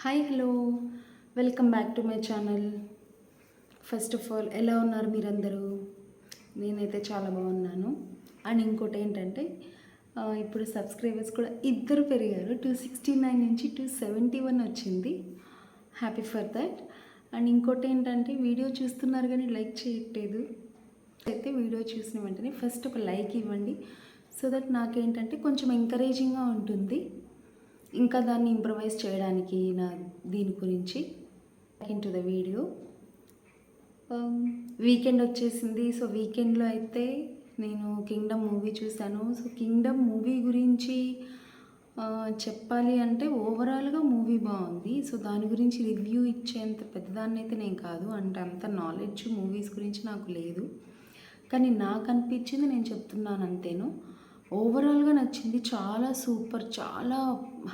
Hi hello welcome back to my channel. First of all ఎలా ఉన్నారు మీరందరూ? నేనైతే చాలా బాగున్నాను. అండ్ ఇంకోటి ఏంటంటే ఇప్పుడు సబ్స్క్రైబర్స్ కూడా ఇద్దరు పెరిగారు. 269 నుంచి 271 వచ్చింది. Happy for that. అండ్ ఇంకోటి ఏంటంటే వీడియో చూస్తున్నారు కానీ లైక్ చేయట్లేదు. అయితే వీడియో చూసిన వెంటనే ఫస్ట్ ఒక లైక్ ఇవ్వండి, సో దట్ నాకేంటంటే కొంచెం ఎంకరేజింగ్గా ఉంటుంది ఇంకా దాన్ని ఇంప్రవైజ్ చేయడానికి దీని గురించి. In to the video. Weekend వచ్చేసింది. సో వీకెండ్లో అయితే నేను కింగ్డమ్ మూవీ చూశాను. సో కింగ్డమ్ మూవీ గురించి చెప్పాలి అంటే ఓవరాల్గా మూవీ బాగుంది. సో దాని గురించి రివ్యూ ఇచ్చేంత పెద్దదాన్ని అయితే నేను కాదు, అంటే అంత నాలెడ్జ్ మూవీస్ గురించి నాకు లేదు. కానీ నాకు అనిపించింది నేను చెప్తున్నాను అంతేను. ఓవరాల్గా నచ్చింది, చాలా సూపర్, చాలా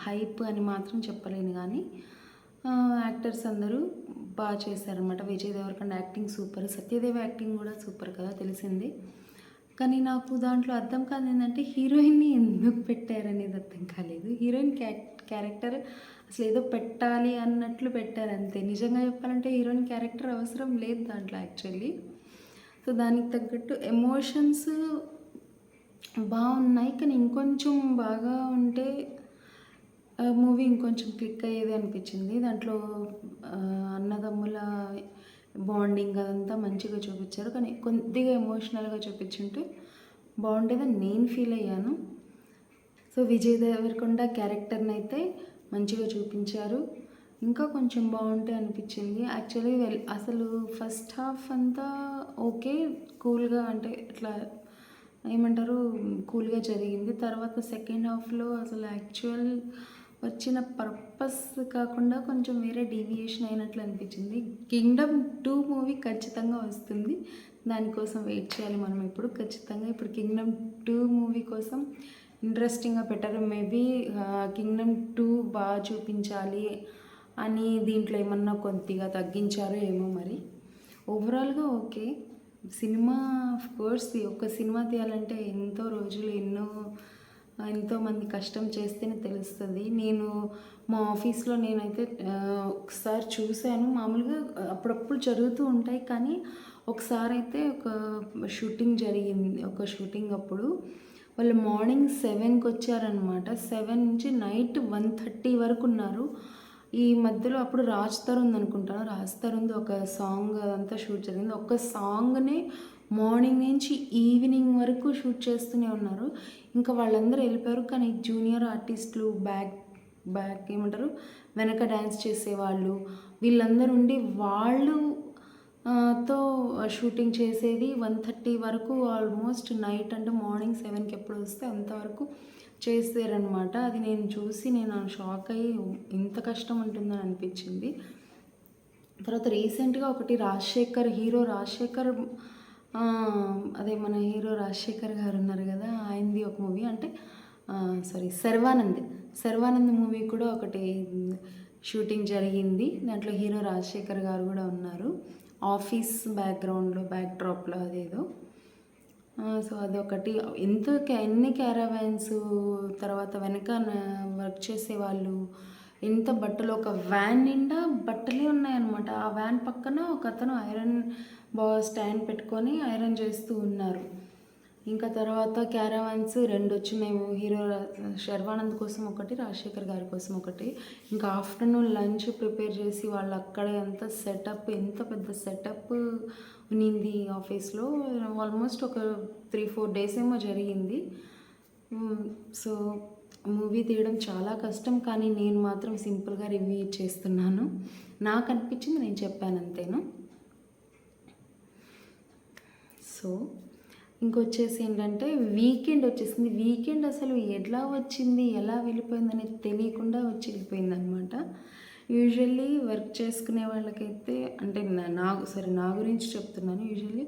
హైప్ అని మాత్రం చెప్పలేను. కానీ యాక్టర్స్ అందరూ బాగా చేశారనమాట. Vijay Deverakonda acting super, Satyadev acting కూడా సూపర్ కదా, తెలిసింది. కానీ నాకు దాంట్లో అర్థం కాదు ఏంటంటే హీరోయిన్ని ఎందుకు పెట్టారనేది అర్థం కాలేదు. హీరోయిన్ క్యారెక్టర్ అసలు ఏదో పెట్టాలి అన్నట్లు పెట్టారు అంతే. నిజంగా చెప్పాలంటే హీరోయిన్ క్యారెక్టర్ అవసరం లేదు దాంట్లో యాక్చువల్లీ. సో దానికి తగ్గట్టు ఎమోషన్స్ బాగున్నాయి, కానీ ఇంకొంచెం బాగా ఉంటే మూవీ ఇంకొంచెం క్లిక్ అయ్యేది అనిపించింది. దాంట్లో అన్నదమ్ముల బాండింగ్ అదంతా మంచిగా చూపించారు, కానీ కొద్దిగా ఎమోషనల్గా చూపించుంటే బాగుండేదని నేను ఫీల్ అయ్యాను. సో విజయ్ దేవరకొండ క్యారెక్టర్ని అయితే మంచిగా చూపించారు, ఇంకా కొంచెం బాగుంటే అనిపించింది. యాక్చువల్లీ అసలు ఫస్ట్ హాఫ్ అంతా ఓకే, కూల్గా, అంటే ఇట్లా ఏమంటారు, కూల్గా జరిగింది. తర్వాత సెకండ్ హాఫ్లో అసలు యాక్చువల్ వచ్చిన పర్పస్ కాకుండా కొంచెం వేరే డీవియేషన్ అయినట్లు అనిపించింది. కింగ్డమ్ 2 మూవీ ఖచ్చితంగా వస్తుంది, దానికోసం వెయిట్ చేయాలి మనం. ఇప్పుడు ఖచ్చితంగా ఇప్పుడు కింగ్డమ్ 2 మూవీ కోసం ఇంట్రెస్టింగ్గా పెట్టారు. మేబీ కింగ్డమ్ 2 బాగా చూపించాలి అని దీంట్లో ఏమన్నా కొద్దిగా తగ్గించారో ఏమో మరి. ఓవరాల్గా ఓకే సినిమా. ఆఫ్ కోర్స్ ఒక సినిమా తీయాలంటే ఎంతో రోజులు ఎంతోమంది కష్టం చేస్తేనే తెలుస్తుంది. నేను మా ఆఫీస్లో నేనైతే ఒకసారి చూశాను, మామూలుగా అప్పుడప్పుడు జరుగుతూ ఉంటాయి. కానీ ఒకసారి అయితే ఒక షూటింగ్ జరిగింది. ఒక షూటింగ్ అప్పుడు వాళ్ళు మార్నింగ్ 7కి వచ్చారనమాట. 7 నుంచి నైట్ 1:30 వరకు ఉన్నారు. ఈ మధ్యలో అప్పుడు రాజ్ తరుణ్ అనుకుంటాను, రాజ్ తరుణ్ ఒక సాంగ్ అదంతా షూట్ జరిగింది. ఒక సాంగ్నే మార్నింగ్ నుంచి ఈవినింగ్ వరకు షూట్ చేస్తూనే ఉన్నారు. ఇంకా వాళ్ళందరూ వెళ్ళిపోయారు, కానీ జూనియర్ ఆర్టిస్టులు బ్యాక్ ఏమంటారు వెనక డ్యాన్స్ చేసేవాళ్ళు వీళ్ళందరూ ఉండి వాళ్ళు తో షూటింగ్ చేసేది 1:30 వరకు. ఆల్మోస్ట్ నైట్ అంటే మార్నింగ్ 7కి ఎప్పుడు వస్తే అంతవరకు చేసారనమాట. అది నేను చూసి నేను షాక్ అయ్యి ఇంత కష్టం ఉంటుందని అనిపించింది. తర్వాత రీసెంట్గా ఒకటి హీరో రాజశేఖర్, అదే మన హీరో రాజశేఖర్ గారు ఉన్నారు కదా, ఆయనది ఒక మూవీ, అంటే శర్వానంద్ మూవీ కూడా ఒకటి షూటింగ్ జరిగింది. దాంట్లో హీరో రాజశేఖర్ గారు కూడా ఉన్నారు. ఆఫీస్ బ్యాక్గ్రౌండ్లో బ్యాక్డ్రాప్లో అదేదో. సో అదొకటి. ఎన్ని క్యారవాన్స్, తర్వాత వెనక వర్క్ చేసేవాళ్ళు, ఎంత బట్టలు, ఒక వ్యాన్ నిండా బట్టలే ఉన్నాయన్నమాట. ఆ వ్యాన్ పక్కన ఒక అతను ఐరన్ స్టాండ్ పెట్టుకొని ఐరన్ చేస్తూ ఉన్నారు. ఇంకా తర్వాత క్యారవాన్స్ 2 వచ్చినాయి, హీరో శర్వానంద్ కోసం ఒకటి, రాజశేఖర్ గారి కోసం ఒకటి. ఇంకా ఆఫ్టర్నూన్ లంచ్ ప్రిపేర్ చేసి వాళ్ళు అక్కడే అంతా సెటప్, ఎంత పెద్ద సెటప్ ఉన్నింది ఆఫీస్లో. ఆల్మోస్ట్ ఒక 3-4 డేస్ ఏమో జరిగింది. సో మూవీ తీయడం చాలా కష్టం, కానీ నేను మాత్రం సింపుల్గా రివ్యూ చేస్తున్నాను. నాకు అనిపించింది నేను చెప్పాను అంతేను. సో ఇంకొచ్చేసి ఏంటంటే వీకెండ్ వచ్చేసింది. వీకెండ్ అసలు ఎలా వచ్చింది, ఎలా వెళ్ళిపోయింది అనేది తెలియకుండా వెళ్ళిపోయింది అనమాట. యూజువల్లీ వర్క్ చేసుకునే వాళ్ళకైతే, అంటే నా గురించి చెప్తున్నాను, యూజువల్లీ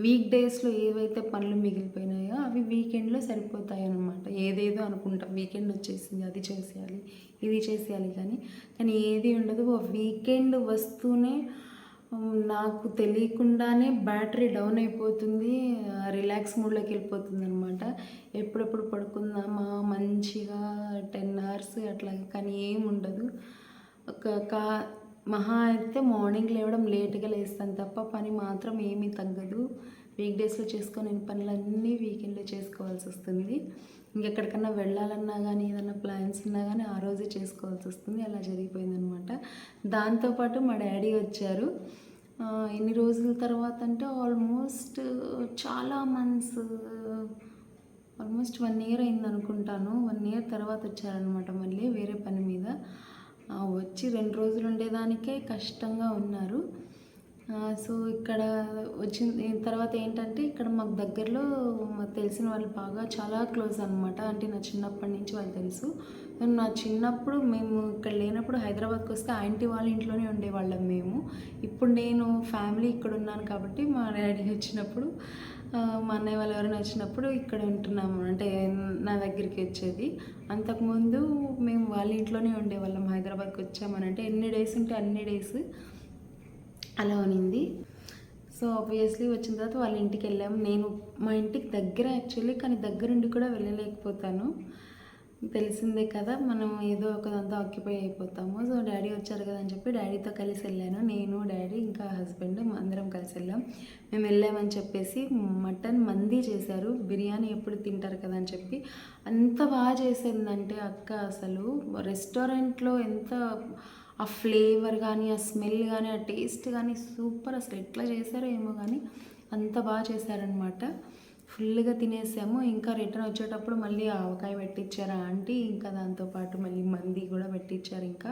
వీక్ డేస్లో ఏవైతే పనులు మిగిలిపోయినాయో అవి వీకెండ్లో సరిపోతాయి అన్నమాట. ఏదేదో అనుకుంటాం వీకెండ్ వచ్చేసింది, అది చేసేయాలి, ఇది చేసేయాలి, కానీ ఏది ఉండదు. వీకెండ్ వస్తూనే నాకు తెలియకుండానే బ్యాటరీ డౌన్ అయిపోతుంది, రిలాక్స్ మూడ్లోకి వెళ్ళిపోతుంది అనమాట. ఎప్పుడెప్పుడు పడుకుందామా మంచిగా 10 hours అట్లా, కానీ ఏం ఉండదు. ఒక కా మహా అయితే మార్నింగ్ లేవడం లేట్‌గా లేస్తాను తప్ప పని మాత్రం ఏమీ తగ్గదు. వీక్ డేస్‌లో చేసుకోలేని పనులన్నీ వీకెండ్‌లో చేసుకోవాల్సొస్తుంది. ఇంకెక్కడికన్నా వెళ్ళాలన్నా గానీ, ఏదన్నా ప్లాన్స్ ఉన్నా గానీ ఆ రోజే చేసుకోవాల్సొస్తుంది. అలా జరిగిపోయిందనమాట. దాంతో పాటు మా డ్యాడీ వచ్చారు. ఎన్ని రోజుల తర్వాత అంటే చాలా మంత్స్, ఆల్మోస్ట్ 1 ఇయర్ అయిందనుకుంటాను. 1 ఇయర్ తర్వాత వచ్చారనమాట మళ్ళీ వేరే పని మీద. వచ్చి 2 రోజులు ఉండేదానికే కష్టంగా ఉన్నారు. సో, ఇక్కడ వచ్చిన తర్వాత ఏంటంటే, ఇక్కడ మాకు దగ్గరలో మాకు తెలిసిన వాళ్ళు బాగా చాలా క్లోజ్ అనమాట. అంటే నా చిన్నప్పటి నుంచి వాళ్ళు తెలుసు. నా చిన్నప్పుడు మేము ఇక్కడ లేనప్పుడు హైదరాబాద్‌కొస్తే ఆంటీ వాళ్ళ ఇంట్లోనే ఉండేవాళ్ళం మేము. ఇప్పుడు నేను ఫ్యామిలీ ఇక్కడున్నాను కాబట్టి మా డ్యాడీ వచ్చినప్పుడు మా అన్నయ్య వాళ్ళు ఎవరైనా వచ్చినప్పుడు ఇక్కడ ఉంటున్నాము. అంటే నా దగ్గరికి వచ్చేది. అంతకుముందు మేము వాళ్ళ ఇంట్లోనే ఉండేవాళ్ళం. హైదరాబాద్‌కి వచ్చామనంటే ఎన్ని డేస్ ఉంటే అన్ని డేస్ అలా ఉన్నింది. సో, ఆబ్వియస్లీ వచ్చిన తర్వాత వాళ్ళ ఇంటికెళ్ళాము. నేను మా ఇంటికి దగ్గర యాక్చువల్లీ, కానీ దగ్గరుండి కూడా వెళ్ళలేకపోతాను. తెలిసిందే కదా! మనం ఏదో ఒక దాంతో ఆక్యుపై అయిపోతాము. సో, డ్యాడీ వచ్చారు కదా అని చెప్పి డ్యాడీతో కలిసి వెళ్ళాను. నేను, డ్యాడీ ఇంకా హస్బెండ్ అందరం కలిసి వెళ్ళాం. మేము వెళ్ళామని చెప్పేసి మటన్ మందీ చేశారు. బిర్యానీ ఎప్పుడు తింటారు కదా అని చెప్పి అంత బాగా చేసిందంటే అక్క అసలు రెస్టారెంట్‌లో ఎంత ఆ ఫ్లేవర్ గానీ, ఆ స్మెల్ గానీ, ఆ టేస్ట్ గానీ సూపర్. అసలు ఎట్లా చేశారో ఏమో గానీ అంత బాగా చేశారనమాట. ఫుల్‌గా తినేసాము. ఇంకా రిటర్న్ వచ్చేటప్పుడు మళ్ళీ ఆవకాయ పెట్టిచ్చారు ఆంటీ. ఇంకా దాంతో పాటు మళ్ళీ మంది కూడా పెట్టిచ్చారు ఇంకా.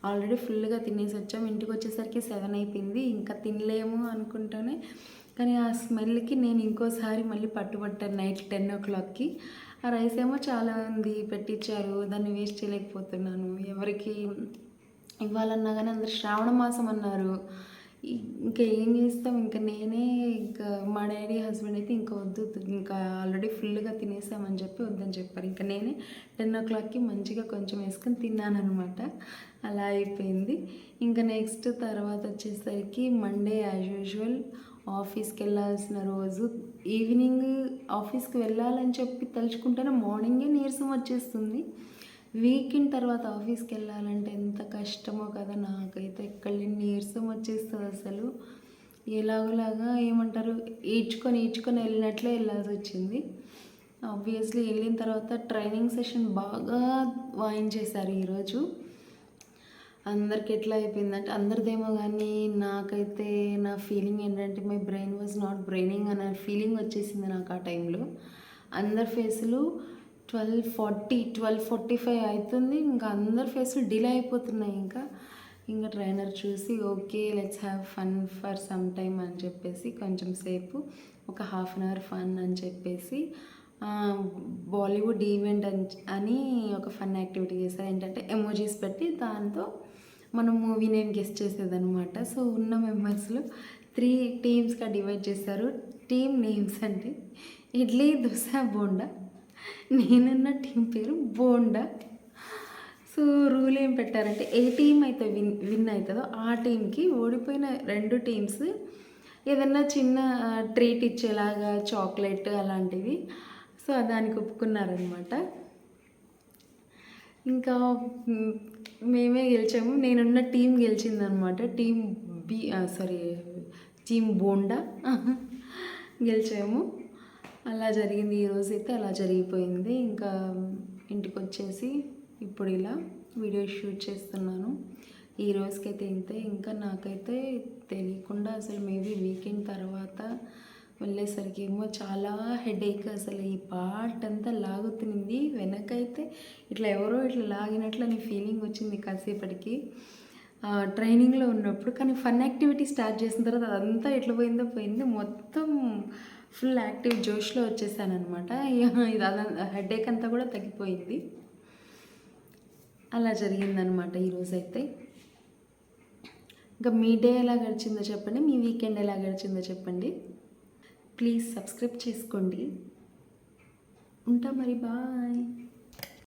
ఆల్రెడీ ఫుల్‌గా తినేసి వచ్చాము. ఇంటికి వచ్చేసరికి 7 అయిపోయింది. ఇంకా తినలేము అనుకుంటూనే, కానీ ఆ స్మెల్‌కి నేను ఇంకోసారి మళ్ళీ పట్టుబట్టాను నైట్ 10:00కి. ఆ రైస్ ఏమో చాలా ఉంది పెట్టిచ్చారు. దాన్ని వేస్ట్ చేయలేకపోతున్నాను. ఎవరికి ఇవ్వాలన్నా గానీ అందరూ శ్రావణ మాసం అన్నారు. ఇంకా ఏం చేస్తాం, ఇంకా నేనే ఇంకా మా డ్యాడీ హస్బెండ్ అయితే ఇంకా వద్దు, ఇంకా ఆల్రెడీ ఫుల్‌గా తినేసామని చెప్పి వద్దని చెప్పారు. ఇంకా నేనే 10:00కి మంచిగా కొంచెం వేసుకొని తిన్నాననమాట. అలా అయిపోయింది. ఇంకా నెక్స్ట్ తర్వాత వచ్చేసరికి మండే యాజ్ యూజువల్ ఆఫీస్‌కి వెళ్ళాల్సిన రోజు. ఈవినింగ్ ఆఫీస్‌కి వెళ్ళాలని చెప్పి తలుచుకుంటేనే మార్నింగే నీరసం వచ్చేస్తుంది. వీకెండ్ తర్వాత ఆఫీస్‌కెళ్ళాలంటే ఎంత కష్టమో కదా! నాకైతే ఎక్కడ లేని నీరసం వచ్చేస్తది అసలు. ఎలాగోలాగా ఏమంటారు, ఈడ్చుకొని వెళ్ళినట్లే వెళ్ళాల్సొచ్చింది. ఆబ్వియస్లీ వెళ్ళిన తర్వాత ట్రైనింగ్ సెషన్ బాగా వాయించేశారు ఈరోజు. అందరికి ఎట్లా అయిపోయిందంటే అందరిదేమో కానీ నాకైతే నా ఫీలింగ్ ఏంటంటే my brain was not braining అనే ఫీలింగ్ వచ్చేసింది నాకు ఆ టైంలో. అందరి ఫేసులు 12:40, 12:45 అవుతుంది. ఇంకా అందరి ఫేసులు డిలే అయిపోతున్నాయి ఇంకా ట్రైనర్ చూసి okay let's have fun for some time అని చెప్పేసి కొంచెం సేపు ఒక హాఫ్ అన్ అవర్ ఫన్ అని చెప్పేసి బాలీవుడ్ ఈవెంట్ అని ఒక ఫన్ యాక్టివిటీ చేశారు. ఏంటంటే ఎమోజీస్ పెట్టి దాంతో మనం మూవీ నేమ్ గెస్ట్ చేసేదనమాట. సో ఉన్న మెంబర్స్లో 3 టీమ్స్గా డివైడ్ చేశారు. టీమ్ నేమ్స్ అంటే ఇడ్లీ, దోశ, బోండా. నేనున్న టీం పేరు బోండా. సో రూల్ ఏం పెట్టారంటే ఏ టీం అయితే విన్ అవుతుందో ఆ టీంకి ఓడిపోయిన 2 టీమ్స్ ఏదన్నా చిన్న ట్రీట్ ఇచ్చేలాగా చాక్లెట్ అలాంటివి. సో దానికి ఒప్పుకున్నారనమాట. ఇంకా మేమే గెలిచాము. నేనున్న టీం గెలిచిందనమాట. టీం బోండా గెలిచాము. అలా జరిగింది. ఈరోజైతే అలా జరిగిపోయింది. ఇంకా ఇంటికొచ్చేసి ఇప్పుడు ఇలా వీడియో షూట్ చేస్తున్నాను. ఈ రోజుకైతే ఇంతే. ఇంకా నాకైతే తెలియకుండా అసలు మేబీ వీకెండ్ తర్వాత వెళ్ళేసరికి ఏమో చాలా హెడేక్. అసలు ఈ పార్ట్ అంతా లాగుతుంది. వెనకైతే ఇట్లా ఎవరో ఇట్లా లాగినట్లు అని ఫీలింగ్ వచ్చింది కాసేపటికి ట్రైనింగ్లో ఉన్నప్పుడు. కానీ ఫన్ యాక్టివిటీ స్టార్ట్ చేసిన తర్వాత అదంతా ఎట్లా పోయింది. మొత్తం ఫుల్ యాక్టివ్ జోష్లో వచ్చేసానమాట. ఇది అలా హెడేక్ అంతా కూడా తగ్గిపోయింది. అలా జరిగిందనమాట ఈరోజైతే. ఇంకా మీ డే ఎలా గడిచిందో చెప్పండి. మీ వీకెండ్ ఎలా గడిచిందో చెప్పండి. ప్లీజ్ సబ్స్క్రైబ్ చేసుకోండి. ఉంటా మరి, బాయ్.